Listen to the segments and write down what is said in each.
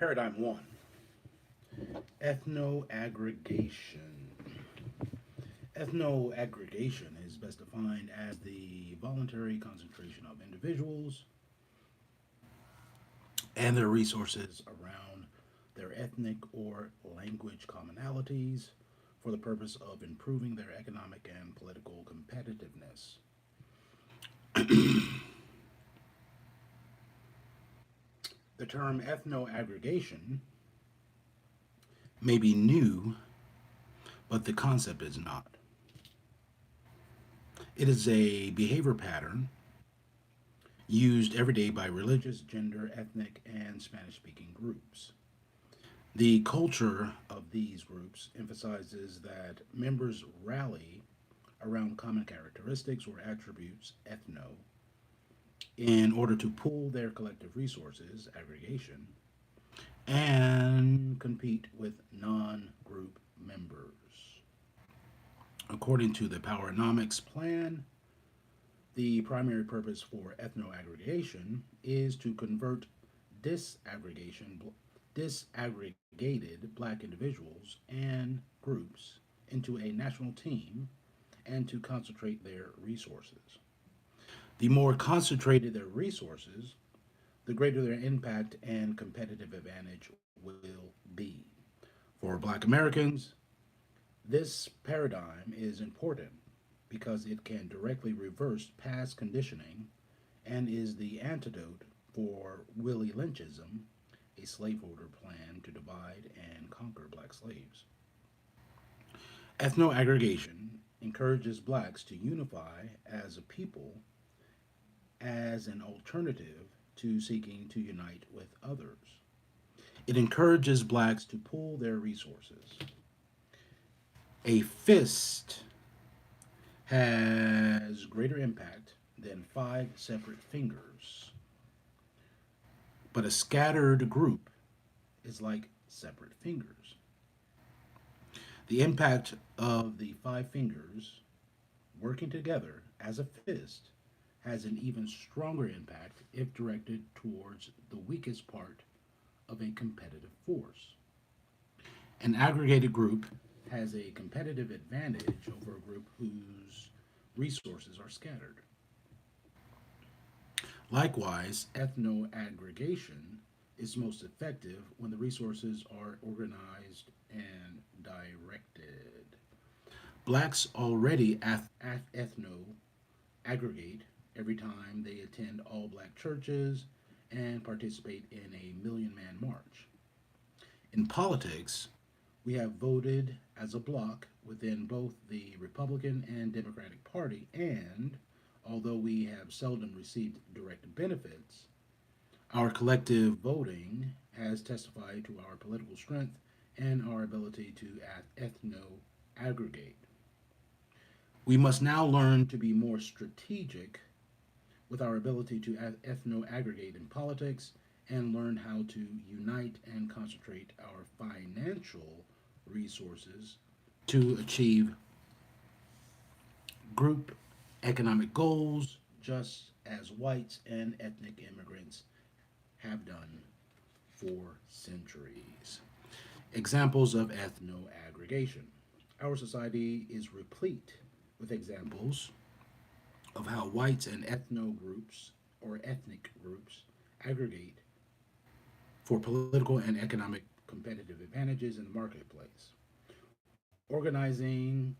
Paradigm 1, ethno-aggregation. Ethno-aggregation is best defined as the voluntary concentration of individuals and their resources around their ethnic or language commonalities for the purpose of improving their economic and political competitiveness. The term ethno-aggregation may be new, but the concept is not. It is a behavior pattern used every day by religious, gender, ethnic, and Spanish speaking groups. The culture of these groups emphasizes that members rally around common characteristics or attributes, ethno, in order to pool their collective resources, aggregation, and compete with non group members. According to the Powernomics plan, the primary purpose for ethno-aggregation is to convert disaggregation, disaggregated black individuals and groups into a national team and to concentrate their resources. The more concentrated their resources, the greater their impact and competitive advantage will be. For black Americans, this paradigm is important because it can directly reverse past conditioning and is the antidote for Willie Lynchism, a slaveholder plan to divide and conquer black slaves. Ethno aggregation encourages blacks to unify as a people as an alternative to seeking to unite with others. It encourages blacks to pool their resources. A fist has greater impact than five separate fingers, but a scattered group is like separate fingers. The impact of the five fingers working together as a fist has an even stronger impact if directed towards the weakest part of a competitive force. An aggregated group has a competitive advantage over a group whose resources are scattered. Likewise, ethno aggregation is most effective when the resources are organized and directed. Blacks already ethno aggregate every time they attend all black churches and participate in a Million Man March. In politics, we have voted as a bloc within both the Republican and Democratic Party, and although we have seldom received direct benefits, our collective voting has testified to our political strength and our ability to ethno aggregate. We must now learn to be more strategic with our ability to ethno aggregate in politics and learn how to unite and concentrate our financial resources to achieve group economic goals, just as whites and ethnic immigrants have done for centuries. Examples of ethno aggregation. Our society is replete with examples of how whites and ethno groups or ethnic groups aggregate for political and economic competitive advantages in the marketplace. Organizing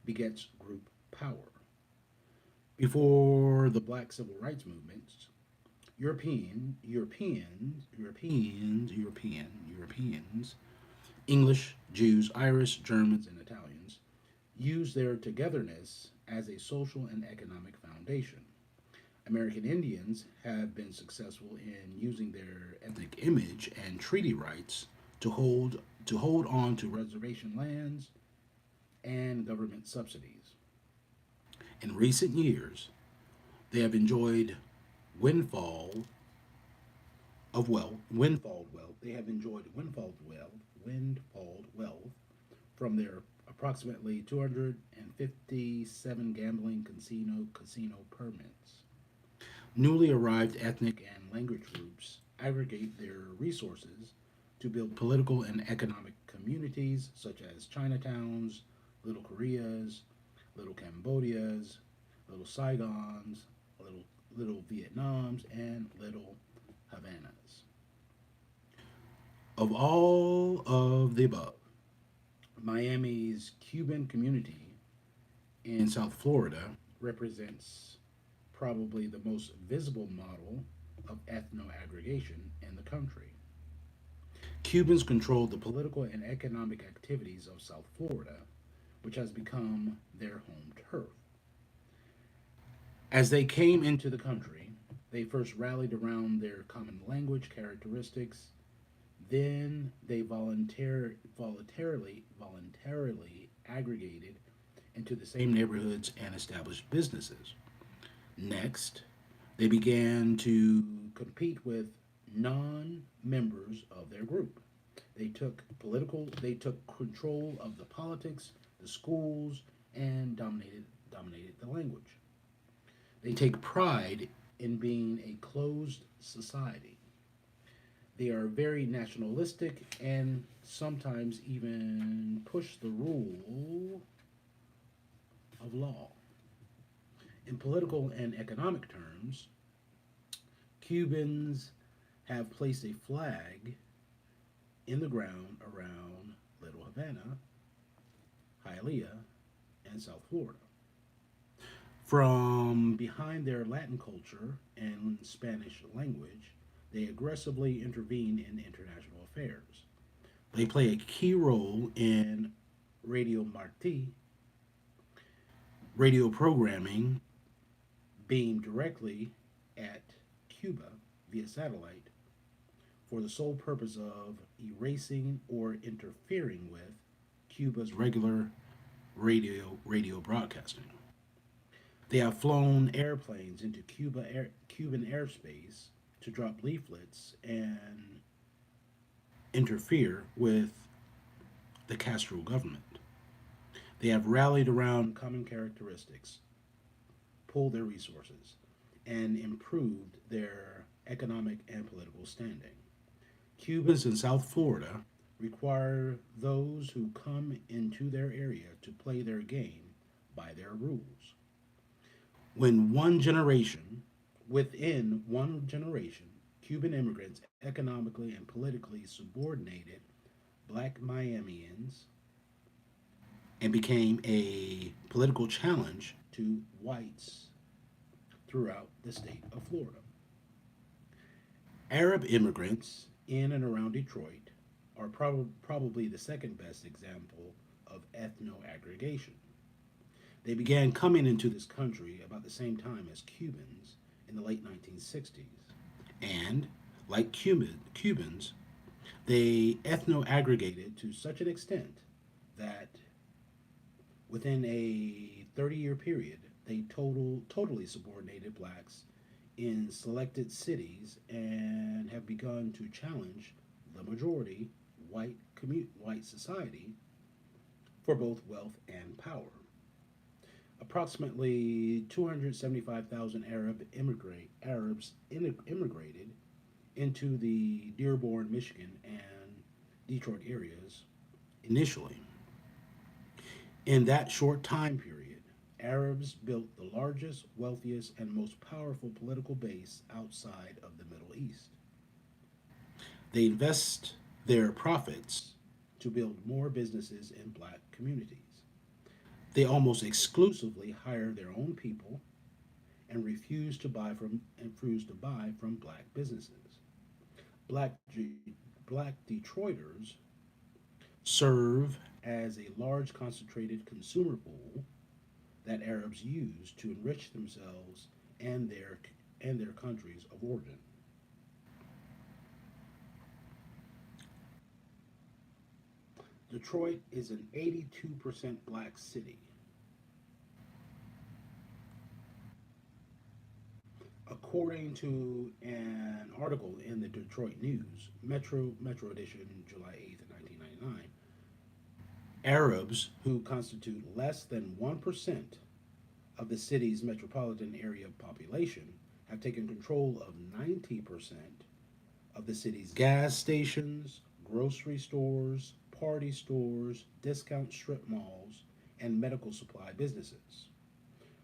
begets group power. Before the black civil rights movements, Europeans, English, Jews, Irish, Germans, and Italians used their togetherness as a social and economic foundation. American Indians have been successful in using their ethnic image and treaty rights to hold on to reservation lands and government subsidies. In recent years, they have enjoyed windfall windfall wealth. They have enjoyed windfall wealth from their approximately 257 gambling casino permits. Newly arrived ethnic and language groups aggregate their resources to build political and economic communities such as Chinatowns, Little Koreas, Little Cambodias, Little Saigons, Little Vietnams, and Little Havanas. Of all of the above, Miami's Cuban community in South Florida represents probably the most visible model of ethno aggregation in the country. Cubans controlled the political and economic activities of South Florida, which has become their home turf. As they came into the country, they first rallied around their common language characteristics. Then they voluntarily aggregated into the same neighborhoods and established businesses. Next, they began to compete with non-members of their group. They took control of the politics, the schools, and dominated the language. They take pride in being a closed society. They are very nationalistic and sometimes even push the rule of law. In political and economic terms, Cubans have placed a flag in the ground around Little Havana, Hialeah, and South Florida. From behind their Latin culture and Spanish language, they aggressively intervene in international affairs. They play a key role in Radio Marti, radio programming beamed directly at Cuba via satellite for the sole purpose of erasing or interfering with Cuba's regular radio broadcasting. They have flown airplanes into Cuban airspace to drop leaflets and interfere with the Castro government. They have rallied around common characteristics, pooled their resources, and improved their economic and political standing. Cubans in South Florida require those who come into their area to play their game by their rules. When one generation, Within one generation, Cuban immigrants economically and politically subordinated black Miamians and became a political challenge to whites throughout the state of Florida. Arab immigrants in and around Detroit are probably the second best example of ethno aggregation. They began coming into this country about the same time as Cubans in the late 1960s. And, like Cubans, they ethno aggregated to such an extent that within a 30-year period, they totally subordinated blacks in selected cities and have begun to challenge the majority white society for both wealth and power. Approximately 275,000 Arabs immigrated into the Dearborn, Michigan, and Detroit areas initially. In that short time period, Arabs built the largest, wealthiest, and most powerful political base outside of the Middle East. They invest their profits to build more businesses in black communities. They almost exclusively hire their own people and refuse to buy from black businesses. Black black Detroiters serve as a large concentrated consumer pool that Arabs use to enrich themselves and their countries of origin. Detroit is an 82% black city. According to an article in the Detroit News, Metro edition, July 8th, 1999, Arabs, who constitute less than 1% of the city's metropolitan area population, have taken control of 90% of the city's gas stations, grocery stores, party stores, discount strip malls, and medical supply businesses.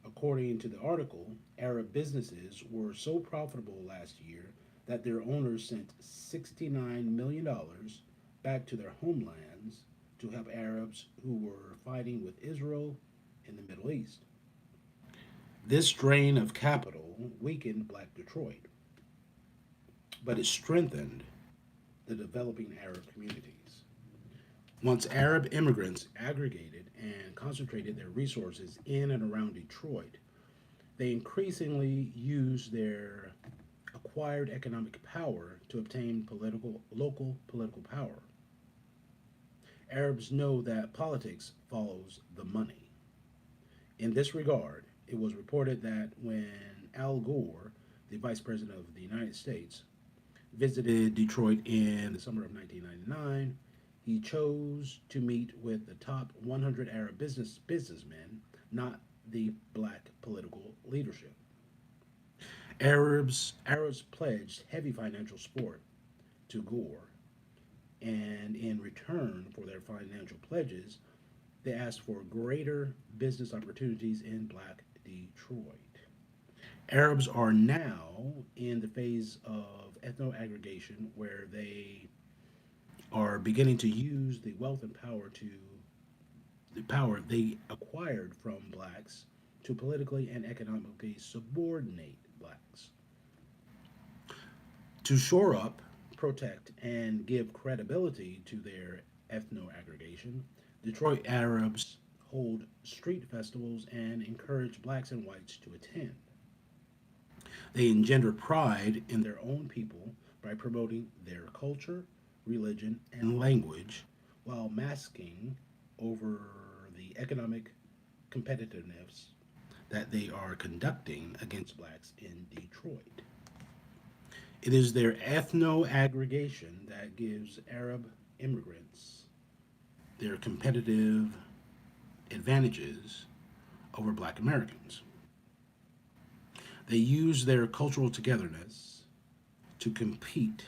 According to the article, Arab businesses were so profitable last year that their owners sent $69 million back to their homelands to help Arabs who were fighting with Israel in the Middle East. This drain of capital weakened Black Detroit, but it strengthened the developing Arab communities. Once Arab immigrants aggregated and concentrated their resources in and around Detroit, they increasingly used their acquired economic power to obtain local political power. Arabs know that politics follows the money. In this regard, it was reported that when Al Gore, the Vice President of the United States, visited Detroit in the summer of 1999, he chose to meet with the top 100 Arab businessmen, not the black political leadership. Arabs pledged heavy financial support to Gore, and in return for their financial pledges, they asked for greater business opportunities in black Detroit. Arabs are now in the phase of ethno aggregation where they are beginning to use the wealth and power to the power they acquired from blacks to politically and economically subordinate blacks. To shore up, protect, and give credibility to their ethno aggregation, Detroit Arabs hold street festivals and encourage blacks and whites to attend. They engender pride in their own people by promoting their culture, religion, and language while masking over the economic competitiveness that they are conducting against blacks in Detroit. It is their ethno aggregation that gives Arab immigrants their competitive advantages over black Americans. They use their cultural togetherness to compete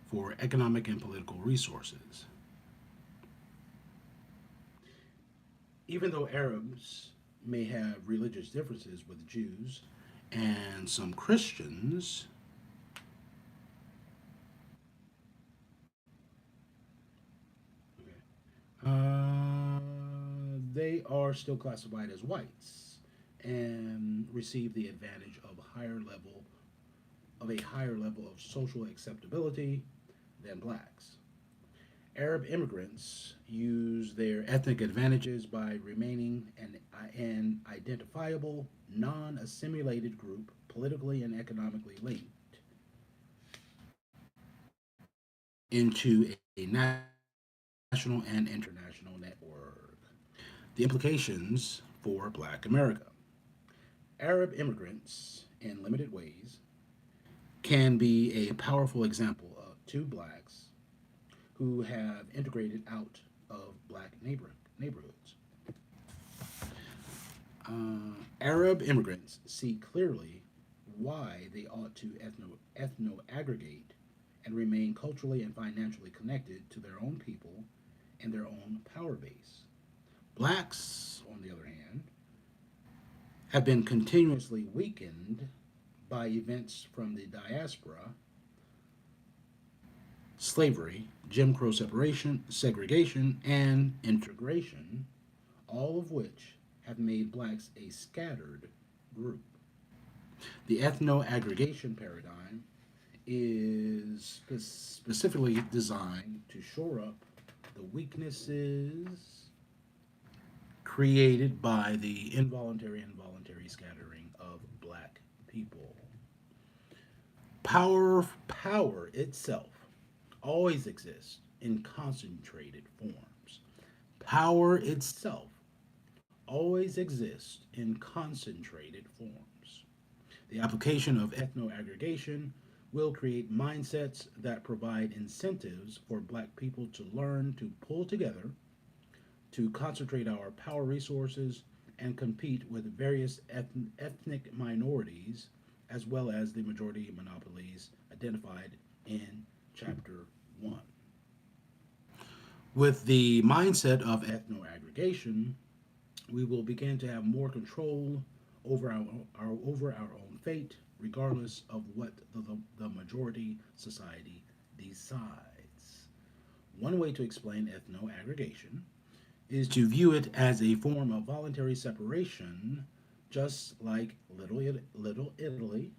for economic and political resources. Even though Arabs may have religious differences with Jews and some Christians, they are still classified as whites and receive the advantage of a higher level of social acceptability than blacks. Arab immigrants use their ethnic advantages by remaining an identifiable, non assimilated group politically and economically linked into a national and international network. The implications for Black America. Arab immigrants, in limited ways, can be a powerful example of two blacks who have integrated out of black neighborhoods. Arab immigrants see clearly why they ought to ethno aggregate and remain culturally and financially connected to their own people and their own power base. Blacks, on the other hand, have been continuously weakened by events from the diaspora, slavery, Jim Crow separation, segregation, and integration, all of which have made blacks a scattered group. The ethno aggregation paradigm is specifically designed to shore up the weaknesses created by the involuntary and voluntary scattering of black people. Power itself always exists in concentrated forms. Power itself always exists in concentrated forms. The application of ethno aggregation will create mindsets that provide incentives for black people to learn to pull together, to concentrate our power resources, and compete with various ethnic minorities, as well as the majority monopolies identified in chapter 1. With the mindset of ethno aggregation, we will begin to have more control over our own fate, regardless of what the majority society decides. One way to explain ethno aggregation is to view it as a form of voluntary separation, just like Little Italy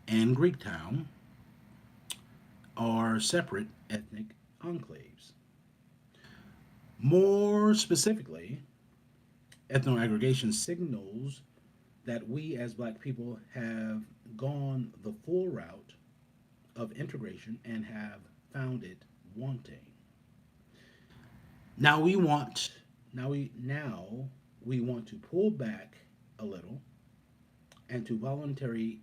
and Greektown are separate ethnic enclaves. More specifically, ethnoaggregation signals that we as black people have gone the full route of integration and have found it wanting. Now we want now we want to pull back a little and to voluntarily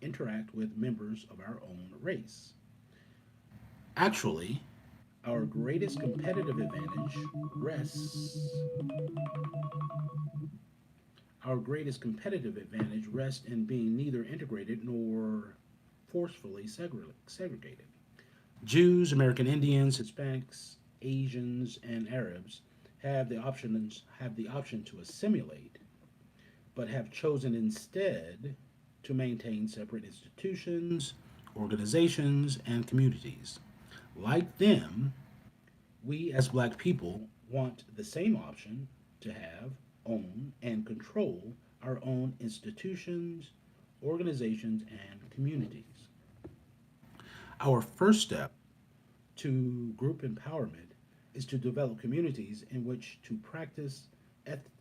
interact with members of our own race. Actually, our greatest competitive advantage rests our greatest competitive advantage rests in being neither integrated nor forcefully segregated. Jews, American Indians, Hispanics, Asians, and Arabs have the option to assimilate, but have chosen instead to maintain separate institutions, organizations, and communities. Like them, we as black people want the same option to have, own, and control our own institutions, organizations, and communities. Our first step to group empowerment is to develop communities in which to practice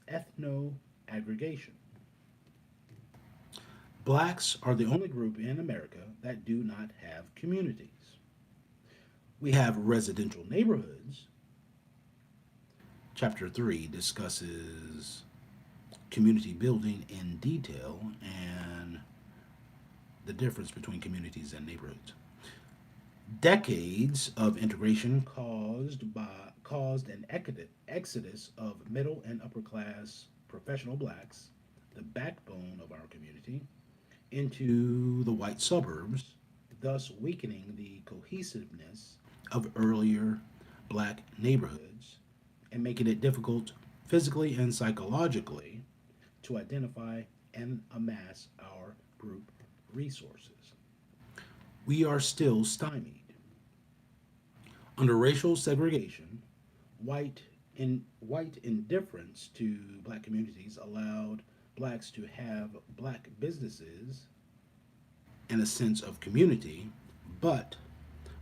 ethno aggregation. Blacks are the only group in America that do not have communities. We have residential neighborhoods. Chapter 3 discusses community building in detail and the difference between communities and neighborhoods. Decades of integration caused an exodus of middle and upper class professional blacks, the backbone of our community, into the white suburbs, thus weakening the cohesiveness of earlier black neighborhoods and making it difficult physically and psychologically to identify and amass our group resources. We are still stymied. Under racial segregation, white indifference to black communities allowed blacks to have black businesses and a sense of community, but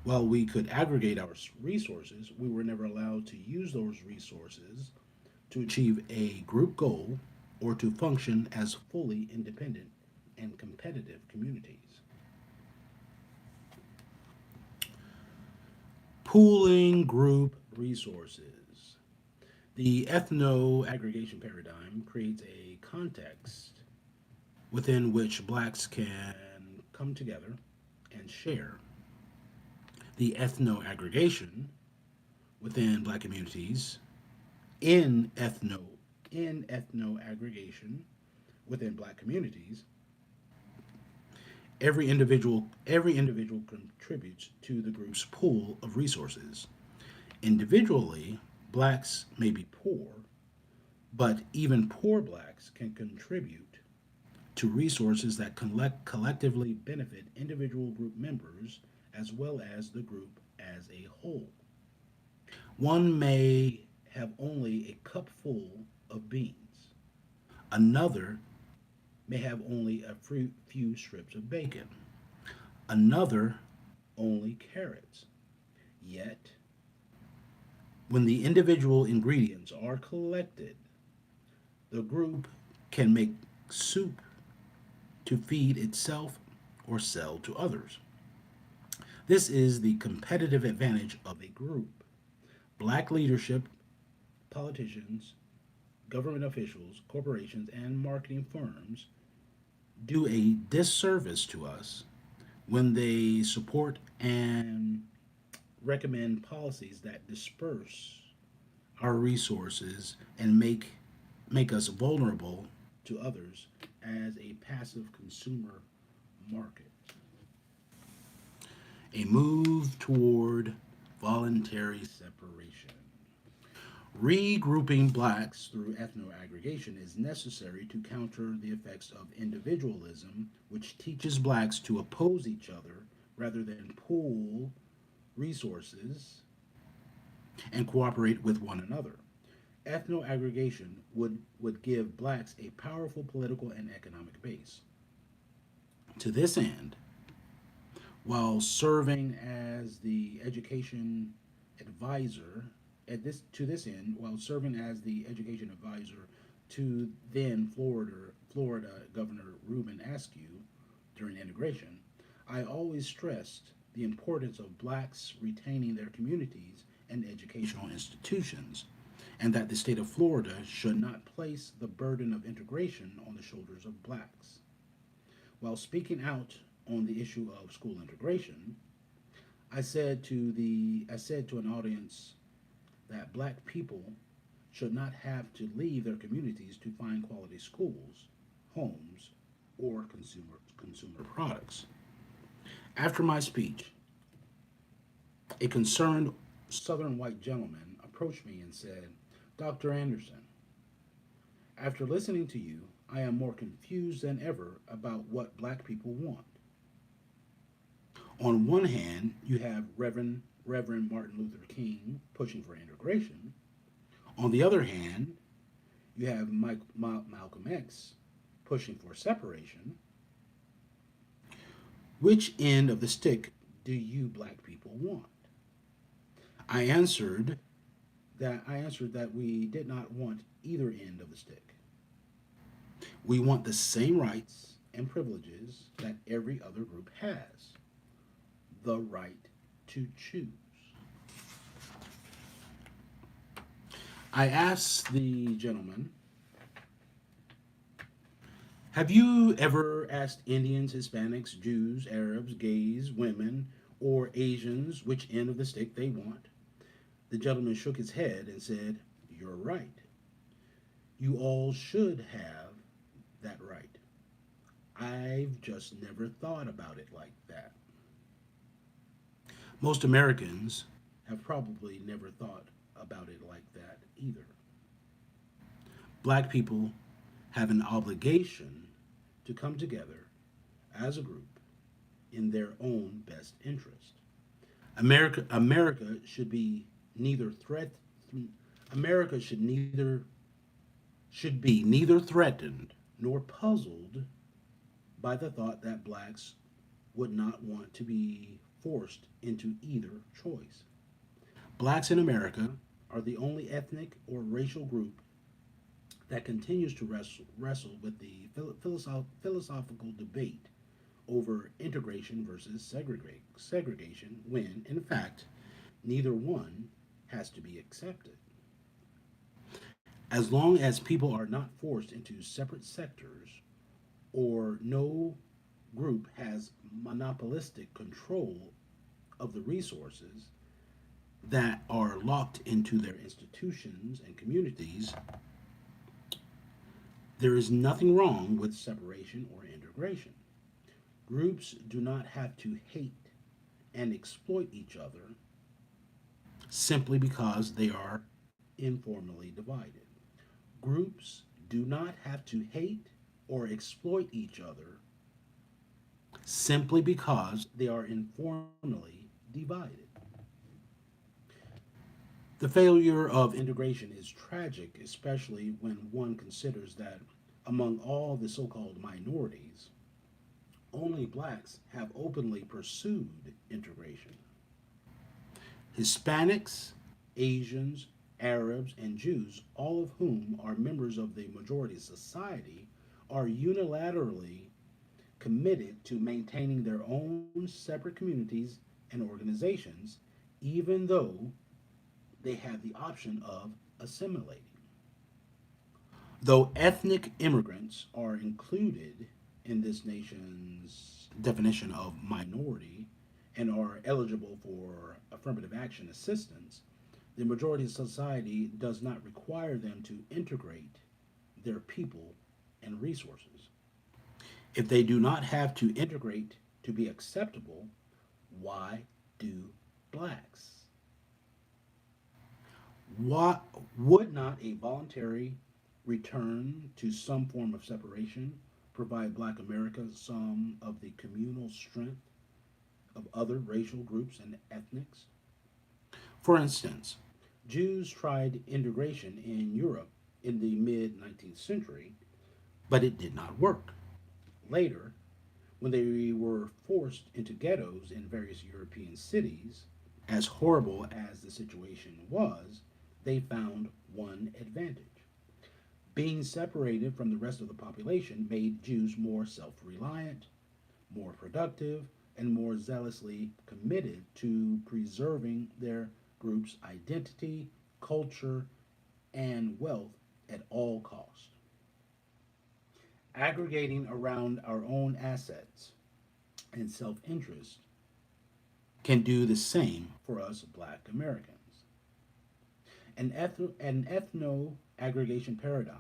while we could aggregate our resources, we were never allowed to use those resources to achieve a group goal or to function as fully independent and competitive communities. Pooling group resources. The ethno aggregation paradigm creates a context within which blacks can come together and share. The ethno aggregation within black communities in ethno aggregation within black communities, every individual contributes to the group's pool of resources. Individually, blacks may be poor, but even poor blacks can contribute to resources that collectively benefit individual group members as well as the group as a whole. One may have only a cup full of beans. Another may have only a few strips of bacon. Another only carrots. Yet, when the individual ingredients are collected, the group can make soup to feed itself or sell to others. This is the competitive advantage of a group. Black leadership, politicians, government officials, corporations, and marketing firms do a disservice to us when they support and recommend policies that disperse our resources and make us vulnerable to others as a passive consumer market. a move toward voluntary separation. Regrouping blacks through ethno-aggregation is necessary to counter the effects of individualism, which teaches blacks to oppose each other rather than pool resources and cooperate with one another. Ethno-aggregation would give blacks a powerful political and economic base. To this end, while serving as the education advisor to this end, while serving as the education advisor to then Florida Governor Reuben Askew during integration, I always stressed the importance of blacks retaining their communities and educational institutions, and that the state of Florida should not place the burden of integration on the shoulders of blacks. While speaking out on the issue of school integration, I said to an audience that black people should not have to leave their communities to find quality schools, homes, or consumer products. After my speech, a concerned southern white gentleman approached me and said, "Dr. Anderson, after listening to you, I am more confused than ever about what black people want. On one hand, you have Reverend Martin Luther King pushing for integration. On the other hand, you have Malcolm X pushing for separation. Which end of the stick do you black people want?" I answered I answered that we did not want either end of the stick. We want the same rights and privileges that every other group has. The right to choose. I asked the gentleman, "Have you ever asked Indians, Hispanics, Jews, Arabs, gays, women, or Asians which end of the stick they want?" The gentleman shook his head and said, "You're right. You all should have that right. I've just never thought about it like that." Most Americans have probably never thought about it like that either. Black people have an obligation to come together as a group in their own best interest. America should be neither threat America should be neither threatened nor puzzled by the thought that blacks would not want to be forced into either choice. Blacks in America are the only ethnic or racial group that continues to wrestle with the philosophical debate over integration versus segregation when, in fact, neither one has to be accepted. As long as people are not forced into separate sectors or no group has monopolistic control of the resources that are locked into their institutions and communities, there is nothing wrong with separation or integration. Groups do not have to hate and exploit each other simply because they are informally divided. Groups do not have to hate or exploit each other simply because they are informally divided. The failure of integration is tragic, especially when one considers that among all the so called minorities, only blacks have openly pursued integration. Hispanics, Asians, Arabs, and Jews, all of whom are members of the majority society, are unilaterally committed to maintaining their own separate communities and organizations, even though they have the option of assimilating. Though ethnic immigrants are included in this nation's definition of minority and are eligible for affirmative action assistance, the majority of society does not require them to integrate their people and resources. If they do not have to integrate to be acceptable, Why do blacks? What would not a voluntary return to some form of separation provide black America some of the communal strength of other racial groups and ethnics? For instance, Jews tried integration in Europe in the mid 19th century, but it did not work. Later, when they were forced into ghettos in various European cities, as horrible as the situation was, they found one advantage. Being separated from the rest of the population made Jews more self reliant, more productive, and more zealously committed to preserving their group's identity, culture, and wealth at all cost. Aggregating around our own assets and self interest can do the same for us black Americans. An ethno aggregation paradigm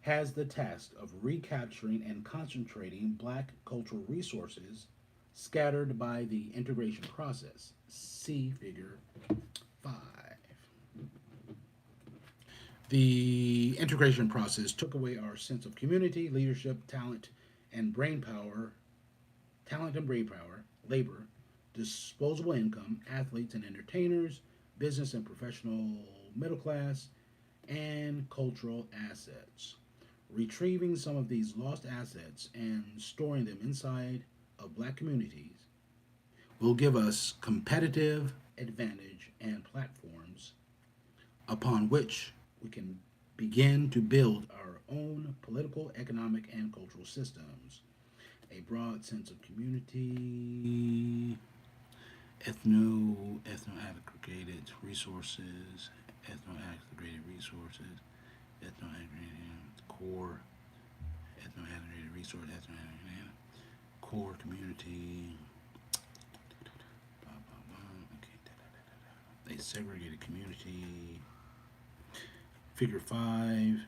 has the task of recapturing and concentrating black cultural resources scattered by the integration process. See figure 5. The integration process took away our sense of community, leadership, talent and brain power, labor, disposable income, athletes and entertainers, business and professional middle class, and cultural assets. Retrieving some of these lost assets and storing them inside of black communities will give us competitive advantage and platforms upon which we can begin to build our own political, economic, and cultural systems. A broad sense of community, ethno aggregated resources, ethno aggregated resources, ethno aggregated core, ethno aggregated resource, ethno aggregated core community. Okay, a segregated community. Figure 5,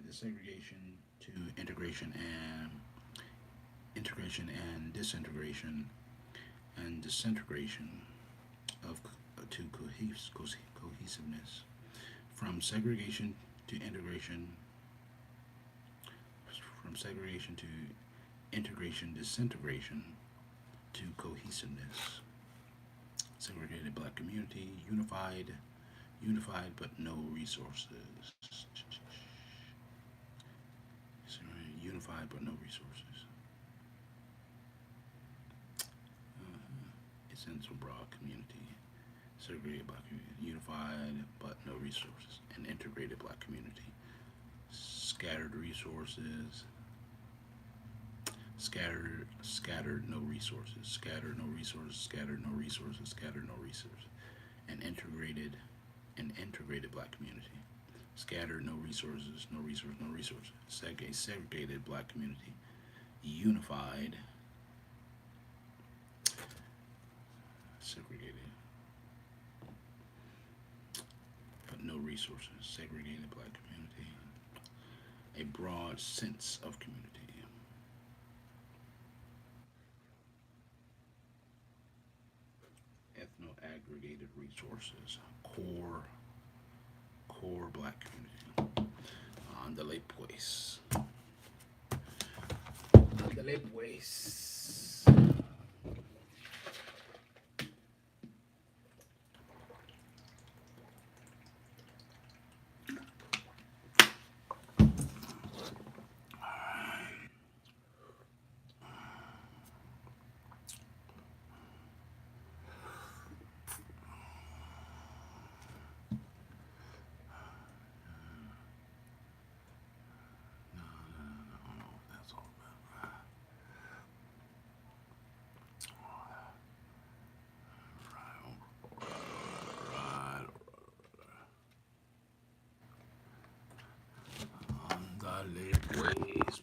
the segregation to integration and disintegration and disintegration of to cohesiveness from segregation to integration from segregation to integration disintegration to cohesiveness. Segregated black community, unified but no resources. Unified but no resources. Essential broad community. Segregated black community. Unified but no resources. An integrated black community. Scattered resources. Scattered no resources. Scattered no resources. Scattered no resources. Scattered no resources. An integrated black community. Scattered, no resources, no resources, no resources. Segregated black community. Unified, segregated, but no resources. Segregated black community. A broad sense of community. Ethno aggregated resources. Core black community. Ándale pues. Ándale pues. That's all about. Right. Ándale pues.